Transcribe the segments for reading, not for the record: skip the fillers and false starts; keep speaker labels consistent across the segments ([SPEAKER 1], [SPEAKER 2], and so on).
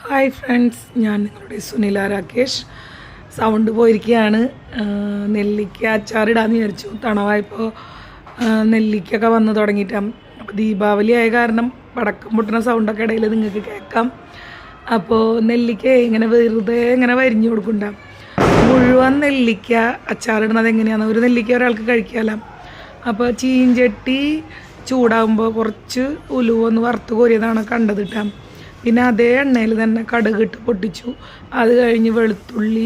[SPEAKER 1] Hi friends, ഞാൻ നിങ്ങളുടെ Sunila Rakesh. Sound പോയിരിക്കുകയാണ്. നെല്ലിക്ക അച്ചാറിടാന്ന് വിചാരിച്ചു. തണവായപ്പോൾ നെല്ലിക്കൊക്കെ വന്ന് തുടങ്ങിയിട്ടാണ്. അപ്പോൾ ദീപാവലി ആയ കാരണം പടക്കം പൊട്ടുന്ന സൗണ്ടൊക്കെ ഇടയിൽ നിങ്ങൾക്ക് കേൾക്കാം. അപ്പോൾ നെല്ലിക്ക ഇങ്ങനെ വെറുതെ ഇങ്ങനെ വരിഞ്ഞു കൊടുക്കണ്ട. മുഴുവൻ നെല്ലിക്ക അച്ചാറിടുന്നത് എങ്ങനെയാണ്? ഒരു നെല്ലിക്ക ഒരാൾക്ക് കഴിക്കാമല്ലോ. അപ്പോൾ ചീഞ്ചട്ടി ചൂടാകുമ്പോൾ കുറച്ച് ഉലുവ ഒന്ന് വറുത്ത് കോരിയതാണ് കണ്ടത് കിട്ടാം. പിന്നെ അതേ എണ്ണയിൽ തന്നെ കടുകിട്ട് പൊട്ടിച്ചു. അത് കഴിഞ്ഞ് വെളുത്തുള്ളി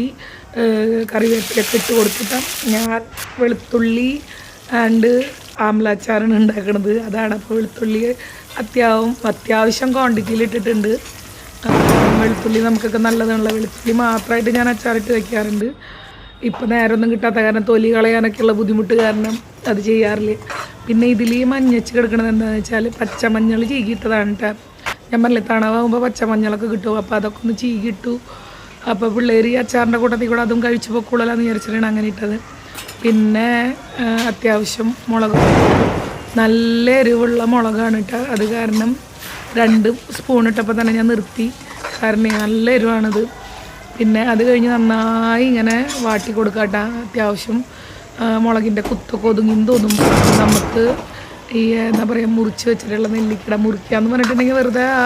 [SPEAKER 1] കറിവേപ്പിലൊക്കെ ഇട്ട് കൊടുത്തിട്ടാണ് ഞാൻ വെളുത്തുള്ളി ആൻഡ് ആംലച്ചാറാണ് ഉണ്ടാക്കുന്നത്. അതാണ്. അപ്പോൾ വെളുത്തുള്ളി അത്യാവശ്യം ക്വാണ്ടിറ്റിയിൽ ഇട്ടിട്ടുണ്ട്. വെളുത്തുള്ളി നമുക്കൊക്കെ നല്ലതാണല്ലോ. വെളുത്തുള്ളി മാത്രമായിട്ട് ഞാൻ അച്ചാറിട്ട് വയ്ക്കാറുണ്ട്. ഇപ്പം നേരമൊന്നും കിട്ടാത്ത കാരണം തൊലി കളയാനൊക്കെയുള്ള ബുദ്ധിമുട്ട് കാരണം അത് ചെയ്യാറില്ല. പിന്നെ ഇതിൽ മഞ്ഞച്ച് കിടക്കണത് എന്താണെന്ന് വെച്ചാൽ പച്ചമഞ്ഞൾ ചീകിയിട്ടതാണ് കേട്ടോ. ഞാൻ പറഞ്ഞില്ലേ, തണവാകുമ്പോൾ പച്ചമഞ്ഞളൊക്കെ കിട്ടും. അപ്പോൾ അതൊക്കെ ഒന്ന് ചീകിട്ടു. അപ്പോൾ പിള്ളേർ അച്ചാറിൻ്റെ കൂട്ടത്തിൽ കൂടെ അതും കഴിച്ചു പൊക്കോളാന്ന് വിചാരിച്ചിട്ടാണ് അങ്ങനെ ഇട്ടത്. പിന്നെ അത്യാവശ്യം മുളക്, നല്ല എരിവുള്ള മുളകാണ് കേട്ടോ. അത് കാരണം 2 സ്പൂൺ ഇട്ടപ്പോൾ തന്നെ ഞാൻ നിർത്തി. കാരണം നല്ല എരിവാണിത്. പിന്നെ അത് കഴിഞ്ഞ് നന്നായി ഇങ്ങനെ വാട്ടി കൊടുക്കാം കേട്ടോ. അത്യാവശ്യം മുളകിൻ്റെ കുത്തൊക്കെ ഒതുങ്ങിന്ന് തോന്നും. നമുക്ക് ഈ എന്താ പറയുക, മുറിച്ച് വെച്ചിട്ടുള്ള നെല്ലിക്കട മുറിക്കുക എന്ന് പറഞ്ഞിട്ടുണ്ടെങ്കിൽ വെറുതെ ആ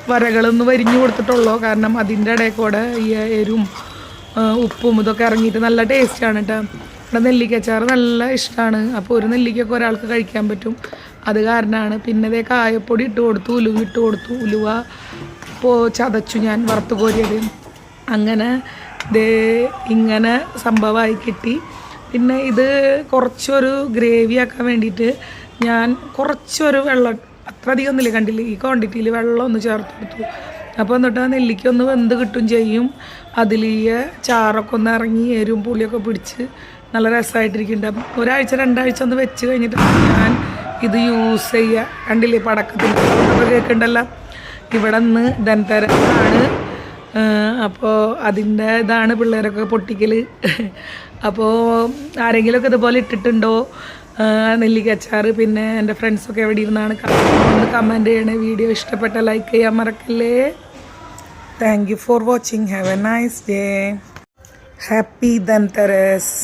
[SPEAKER 1] വരകളൊന്ന് വരിഞ്ഞു കൊടുത്തിട്ടുള്ളൂ. കാരണം അതിൻ്റെ ഇടയിൽ കൂടെ ഈ എരും ഉപ്പും ഇതൊക്കെ ഇറങ്ങിയിട്ട് നല്ല ടേസ്റ്റാണ് കേട്ടോ. ഇവിടെ നെല്ലിക്കച്ചാറ് നല്ല ഇഷ്ടമാണ്. അപ്പോൾ ഒരു നെല്ലിക്കൊക്കെ ഒരാൾക്ക് കഴിക്കാൻ പറ്റും. അത് കാരണമാണ്. പിന്നെ ഇതേ കായപ്പൊടി ഇട്ട് കൊടുത്തു, ഉലുവ ഇട്ട് കൊടുത്തു. ഉലുവ ഇപ്പോൾ ചതച്ചു ഞാൻ വറുത്ത് കോരിയത്. അങ്ങനെ ദേ ഇങ്ങനെ സംഭവമായി കിട്ടി. പിന്നെ ഇത് കുറച്ചൊരു ഗ്രേവി ആക്കാൻ വേണ്ടിയിട്ട് ഞാൻ കുറച്ചൊരു വെള്ളം, അത്ര അധികം ഒന്നുമില്ല, കണ്ടില്ല ഈ ക്വാണ്ടിറ്റിയിൽ വെള്ളം ഒന്ന് ചേർത്ത് കൊടുത്തു. അപ്പോൾ എന്നിട്ട് നെല്ലിക്ക ഒന്ന് വെന്ത് കിട്ടും ചെയ്യും. അതിൽ ഈ ചാറൊക്കെ ഒന്ന് ഇറങ്ങി എരും പുളിയൊക്കെ പിടിച്ച് നല്ല രസമായിട്ടിരിക്കുന്നുണ്ട്. 1-2 ആഴ്ച ഒന്ന് വെച്ച് കഴിഞ്ഞിട്ട് ഞാൻ ഇത് യൂസ് ചെയ്യുക. കണ്ടില്ലേ പടക്കത്തിൽ കേൾക്കുന്നുണ്ടല്ലോ. ഇവിടെ നിന്ന് ധൻതരമാണ്. അപ്പോൾ അതിൻ്റെ ഇതാണ് പിള്ളേരൊക്കെ പൊട്ടിക്കൽ. അപ്പോൾ ആരെങ്കിലുമൊക്കെ ഇതുപോലെ ഇട്ടിട്ടുണ്ടോ നെല്ലിക്കച്ചാറ്? പിന്നെ എൻ്റെ ഫ്രണ്ട്സൊക്കെ എവിടെ ഇരുന്നാണ് കമൻറ്റ് ചെയ്യണേ. വീഡിയോ ഇഷ്ടപ്പെട്ട ലൈക്ക് ചെയ്യാൻ മറക്കല്ലേ. Thank you for watching. Have a nice day. Happy ധൻതെരസ്.